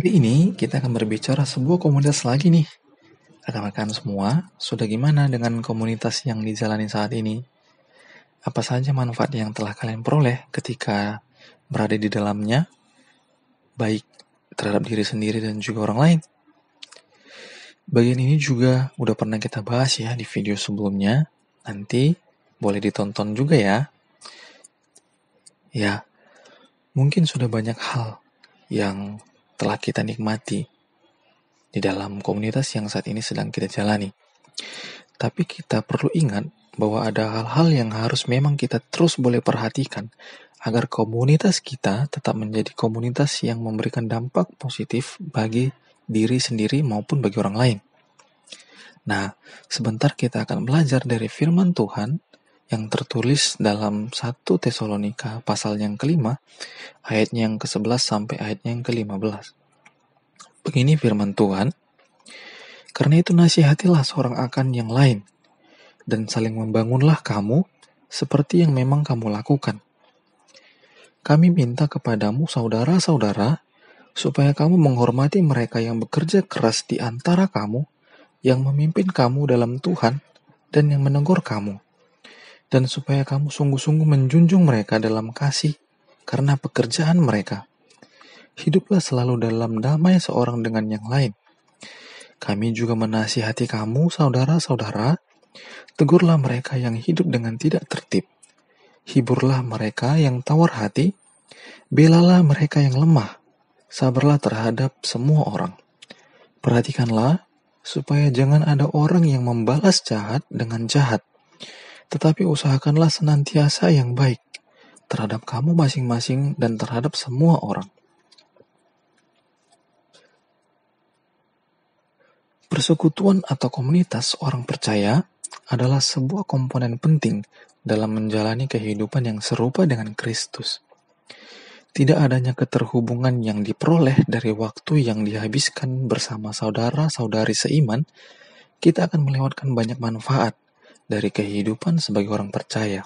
Kali ini kita akan berbicara sebuah komunitas lagi nih. Rekan-rekan semua, sudah gimana dengan komunitas yang dijalani saat ini? Apa saja manfaat yang telah kalian peroleh ketika berada di dalamnya, baik terhadap diri sendiri dan juga orang lain? Bagian ini juga udah pernah kita bahas ya di video sebelumnya. Nanti boleh ditonton juga ya. Ya, mungkin sudah banyak hal yang telah kita nikmati di dalam komunitas yang saat ini sedang kita jalani. Tapi kita perlu ingat bahwa ada hal-hal yang harus memang kita terus boleh perhatikan agar komunitas kita tetap menjadi komunitas yang memberikan dampak positif bagi diri sendiri maupun bagi orang lain. Nah, sebentar kita akan belajar dari firman Tuhan yang tertulis dalam 1 Tesalonika pasal yang ke-5, ayatnya yang ke-11 sampai ayatnya yang ke-15. Begini firman Tuhan, "Karena itu nasihatilah seorang akan yang lain, dan saling membangunlah kamu seperti yang memang kamu lakukan. Kami minta kepadamu saudara-saudara, supaya kamu menghormati mereka yang bekerja keras di antara kamu, yang memimpin kamu dalam Tuhan, dan yang menegur kamu. Dan supaya kamu sungguh-sungguh menjunjung mereka dalam kasih, karena pekerjaan mereka. Hiduplah selalu dalam damai seorang dengan yang lain. Kami juga menasihati kamu, saudara-saudara, tegurlah mereka yang hidup dengan tidak tertib. Hiburlah mereka yang tawar hati, belalah mereka yang lemah, sabarlah terhadap semua orang. Perhatikanlah, supaya jangan ada orang yang membalas jahat dengan jahat, tetapi usahakanlah senantiasa yang baik terhadap kamu masing-masing dan terhadap semua orang. Persekutuan atau komunitas orang percaya adalah sebuah komponen penting dalam menjalani kehidupan yang serupa dengan Kristus. Tidak adanya keterhubungan yang diperoleh dari waktu yang dihabiskan bersama saudara-saudari seiman, kita akan melewatkan banyak manfaat dari kehidupan sebagai orang percaya.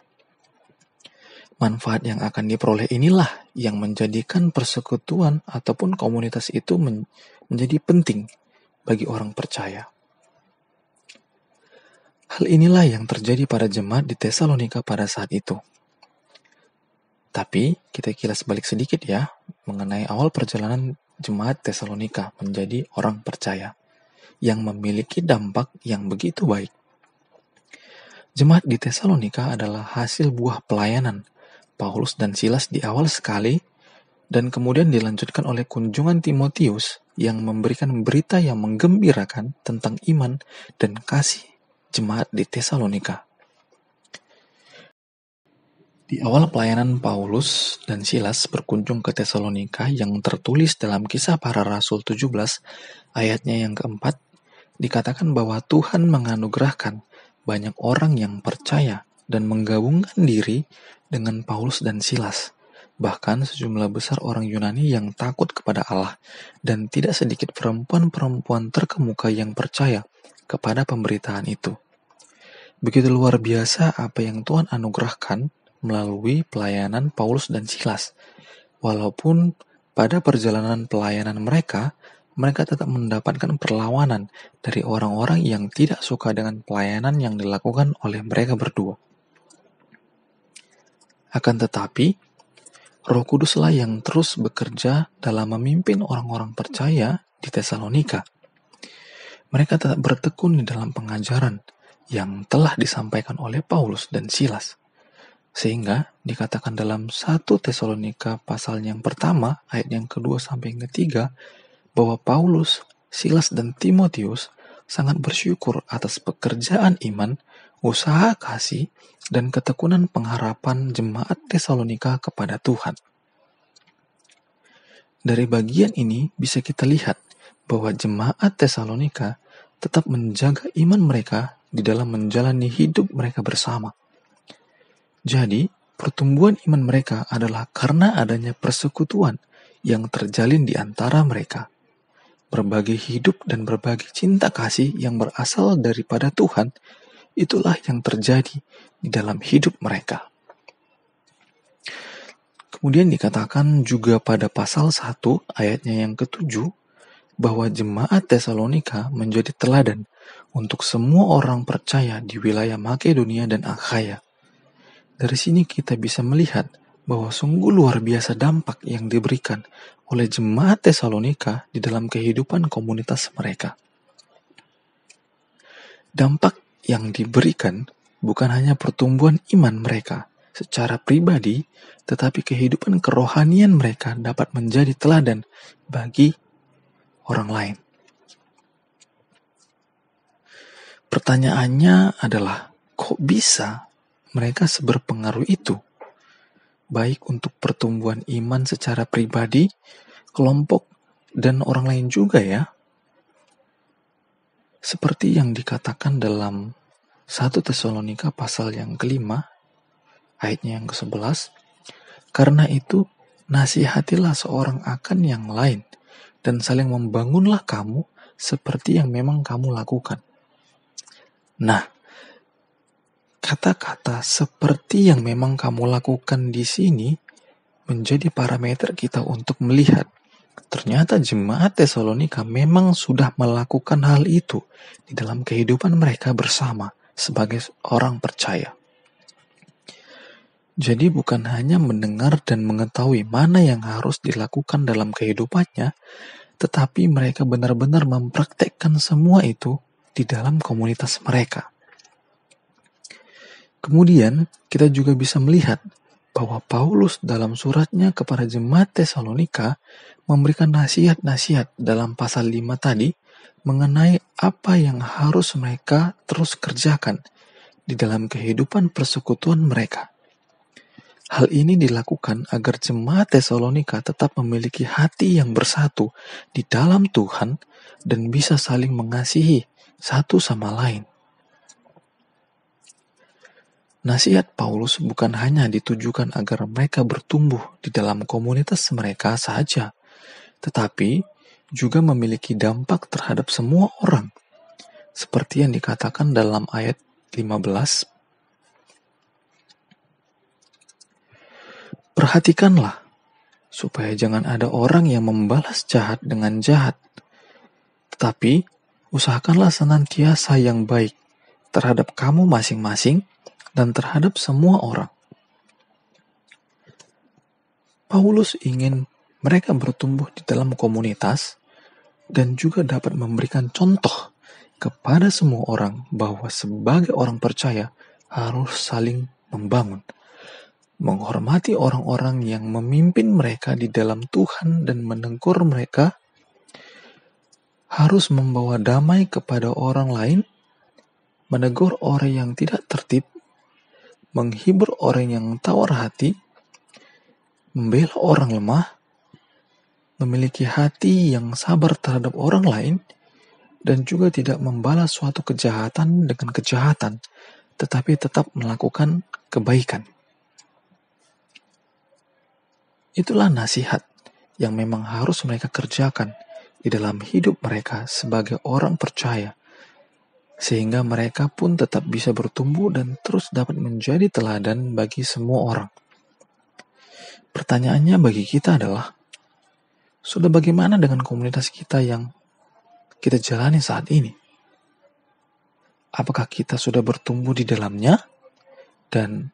Manfaat yang akan diperoleh inilah yang menjadikan persekutuan ataupun komunitas itu menjadi penting bagi orang percaya. Hal inilah yang terjadi pada jemaat di Tesalonika pada saat itu. Tapi kita kilas balik sedikit ya mengenai awal perjalanan jemaat Tesalonika menjadi orang percaya yang memiliki dampak yang begitu baik. Jemaat di Tesalonika adalah hasil buah pelayanan Paulus dan Silas di awal sekali, dan kemudian dilanjutkan oleh kunjungan Timotius yang memberikan berita yang menggembirakan tentang iman dan kasih jemaat di Tesalonika. Di awal pelayanan Paulus dan Silas berkunjung ke Tesalonika yang tertulis dalam Kisah Para Rasul 17 ayatnya yang keempat, dikatakan bahwa Tuhan menganugerahkan banyak orang yang percaya dan menggabungkan diri dengan Paulus dan Silas. Bahkan sejumlah besar orang Yunani yang takut kepada Allah, dan tidak sedikit perempuan-perempuan terkemuka yang percaya kepada pemberitaan itu. Begitu luar biasa apa yang Tuhan anugerahkan melalui pelayanan Paulus dan Silas. Walaupun pada perjalanan pelayanan mereka tetap mendapatkan perlawanan dari orang-orang yang tidak suka dengan pelayanan yang dilakukan oleh mereka berdua. Akan tetapi, Roh Kuduslah yang terus bekerja dalam memimpin orang-orang percaya di Tesalonika. Mereka tetap bertekun di dalam pengajaran yang telah disampaikan oleh Paulus dan Silas. Sehingga dikatakan dalam 1 Tesalonika pasal yang pertama, ayat yang kedua sampai yang ketiga, bahwa Paulus, Silas, dan Timotius sangat bersyukur atas pekerjaan iman, usaha kasih, dan ketekunan pengharapan jemaat Tesalonika kepada Tuhan. Dari bagian ini bisa kita lihat bahwa jemaat Tesalonika tetap menjaga iman mereka di dalam menjalani hidup mereka bersama. Jadi, pertumbuhan iman mereka adalah karena adanya persekutuan yang terjalin di antara mereka. Berbagi hidup dan berbagi cinta kasih yang berasal daripada Tuhan, itulah yang terjadi di dalam hidup mereka. Kemudian dikatakan juga pada pasal 1 ayatnya yang ke-7 bahwa jemaat Tesalonika menjadi teladan untuk semua orang percaya di wilayah Makedonia dan Akhaya. Dari sini kita bisa melihat bahwa sungguh luar biasa dampak yang diberikan oleh jemaat Tesalonika di dalam kehidupan komunitas mereka. Dampak yang diberikan bukan hanya pertumbuhan iman mereka secara pribadi, tetapi kehidupan kerohanian mereka dapat menjadi teladan bagi orang lain. Pertanyaannya adalah, kok bisa mereka seberpengaruh itu? Baik untuk pertumbuhan iman secara pribadi, kelompok, dan orang lain juga ya. Seperti yang dikatakan dalam 1 Tesalonika pasal yang ke-5, ayatnya yang ke-11, karena itu nasihatilah seorang akan yang lain, dan saling membangunlah kamu seperti yang memang kamu lakukan. Nah, kata-kata seperti yang memang kamu lakukan di sini menjadi parameter kita untuk melihat ternyata jemaat Tesalonika memang sudah melakukan hal itu di dalam kehidupan mereka bersama sebagai orang percaya. Jadi bukan hanya mendengar dan mengetahui mana yang harus dilakukan dalam kehidupannya, tetapi mereka benar-benar mempraktekkan semua itu di dalam komunitas mereka. Kemudian kita juga bisa melihat bahwa Paulus dalam suratnya kepada jemaat Tesalonika memberikan nasihat-nasihat dalam pasal 5 tadi mengenai apa yang harus mereka terus kerjakan di dalam kehidupan persekutuan mereka. Hal ini dilakukan agar jemaat Tesalonika tetap memiliki hati yang bersatu di dalam Tuhan dan bisa saling mengasihi satu sama lain. Nasihat Paulus bukan hanya ditujukan agar mereka bertumbuh di dalam komunitas mereka saja, tetapi juga memiliki dampak terhadap semua orang, seperti yang dikatakan dalam ayat 15. Perhatikanlah, supaya jangan ada orang yang membalas jahat dengan jahat, tetapi usahakanlah senantiasa yang baik terhadap kamu masing-masing dan terhadap semua orang. Paulus ingin mereka bertumbuh di dalam komunitas dan juga dapat memberikan contoh kepada semua orang bahwa sebagai orang percaya harus saling membangun, menghormati orang-orang yang memimpin mereka di dalam Tuhan dan menegur mereka, harus membawa damai kepada orang lain, menegur orang yang tidak tertib, menghibur orang yang tawar hati, membela orang lemah, memiliki hati yang sabar terhadap orang lain, dan juga tidak membalas suatu kejahatan dengan kejahatan, tetapi tetap melakukan kebaikan. Itulah nasihat yang memang harus mereka kerjakan di dalam hidup mereka sebagai orang percaya, sehingga mereka pun tetap bisa bertumbuh dan terus dapat menjadi teladan bagi semua orang. Pertanyaannya bagi kita adalah, sudah bagaimana dengan komunitas kita yang kita jalani saat ini? Apakah kita sudah bertumbuh di dalamnya? Dan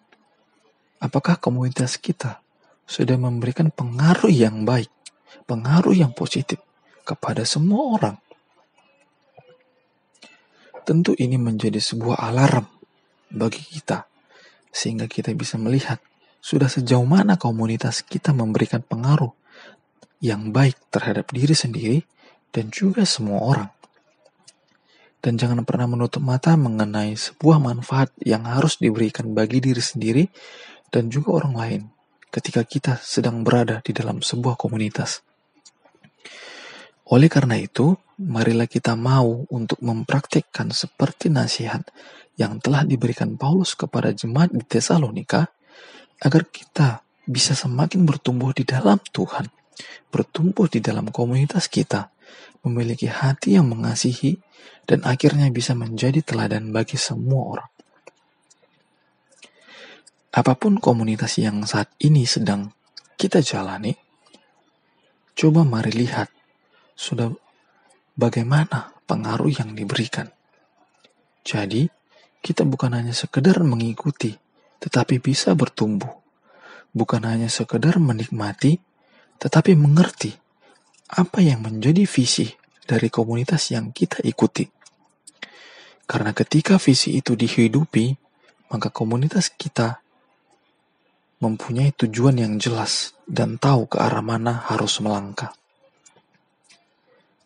apakah komunitas kita sudah memberikan pengaruh yang baik, pengaruh yang positif kepada semua orang? Tentu ini menjadi sebuah alarm bagi kita, sehingga kita bisa melihat sudah sejauh mana komunitas kita memberikan pengaruh yang baik terhadap diri sendiri dan juga semua orang. Dan jangan pernah menutup mata mengenai sebuah manfaat yang harus diberikan bagi diri sendiri dan juga orang lain ketika kita sedang berada di dalam sebuah komunitas. Oleh karena itu, marilah kita mau untuk mempraktikkan seperti nasihat yang telah diberikan Paulus kepada jemaat di Tesalonika, agar kita bisa semakin bertumbuh di dalam Tuhan, bertumbuh di dalam komunitas kita, memiliki hati yang mengasihi, dan akhirnya bisa menjadi teladan bagi semua orang. Apapun komunitas yang saat ini sedang kita jalani, coba mari lihat, sudah bagaimana pengaruh yang diberikan. Jadi, kita bukan hanya sekedar mengikuti, tetapi bisa bertumbuh. Bukan hanya sekedar menikmati, tetapi mengerti apa yang menjadi visi dari komunitas yang kita ikuti. Karena ketika visi itu dihidupi, maka komunitas kita mempunyai tujuan yang jelas dan tahu ke arah mana harus melangkah.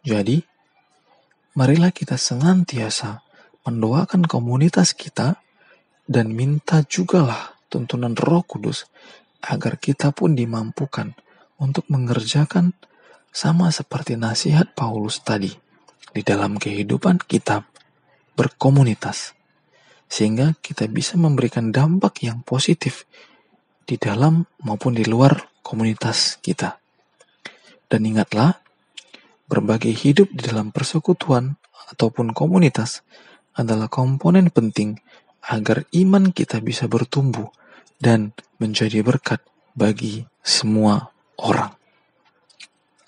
Jadi, marilah kita senantiasa mendoakan komunitas kita dan minta jugalah tuntunan Roh Kudus agar kita pun dimampukan untuk mengerjakan sama seperti nasihat Paulus tadi di dalam kehidupan kita berkomunitas, sehingga kita bisa memberikan dampak yang positif di dalam maupun di luar komunitas kita. Dan ingatlah, berbagi hidup di dalam persekutuan ataupun komunitas adalah komponen penting agar iman kita bisa bertumbuh dan menjadi berkat bagi semua orang.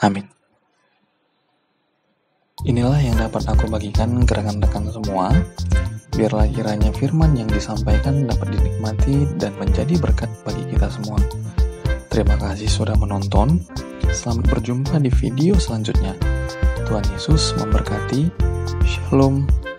Amin. Inilah yang dapat aku bagikan ke rekan-rekan semua. Biarlah kiranya firman yang disampaikan dapat dinikmati dan menjadi berkat bagi kita semua. Terima kasih sudah menonton. Selamat berjumpa di video selanjutnya. Tuhan Yesus memberkati. Shalom.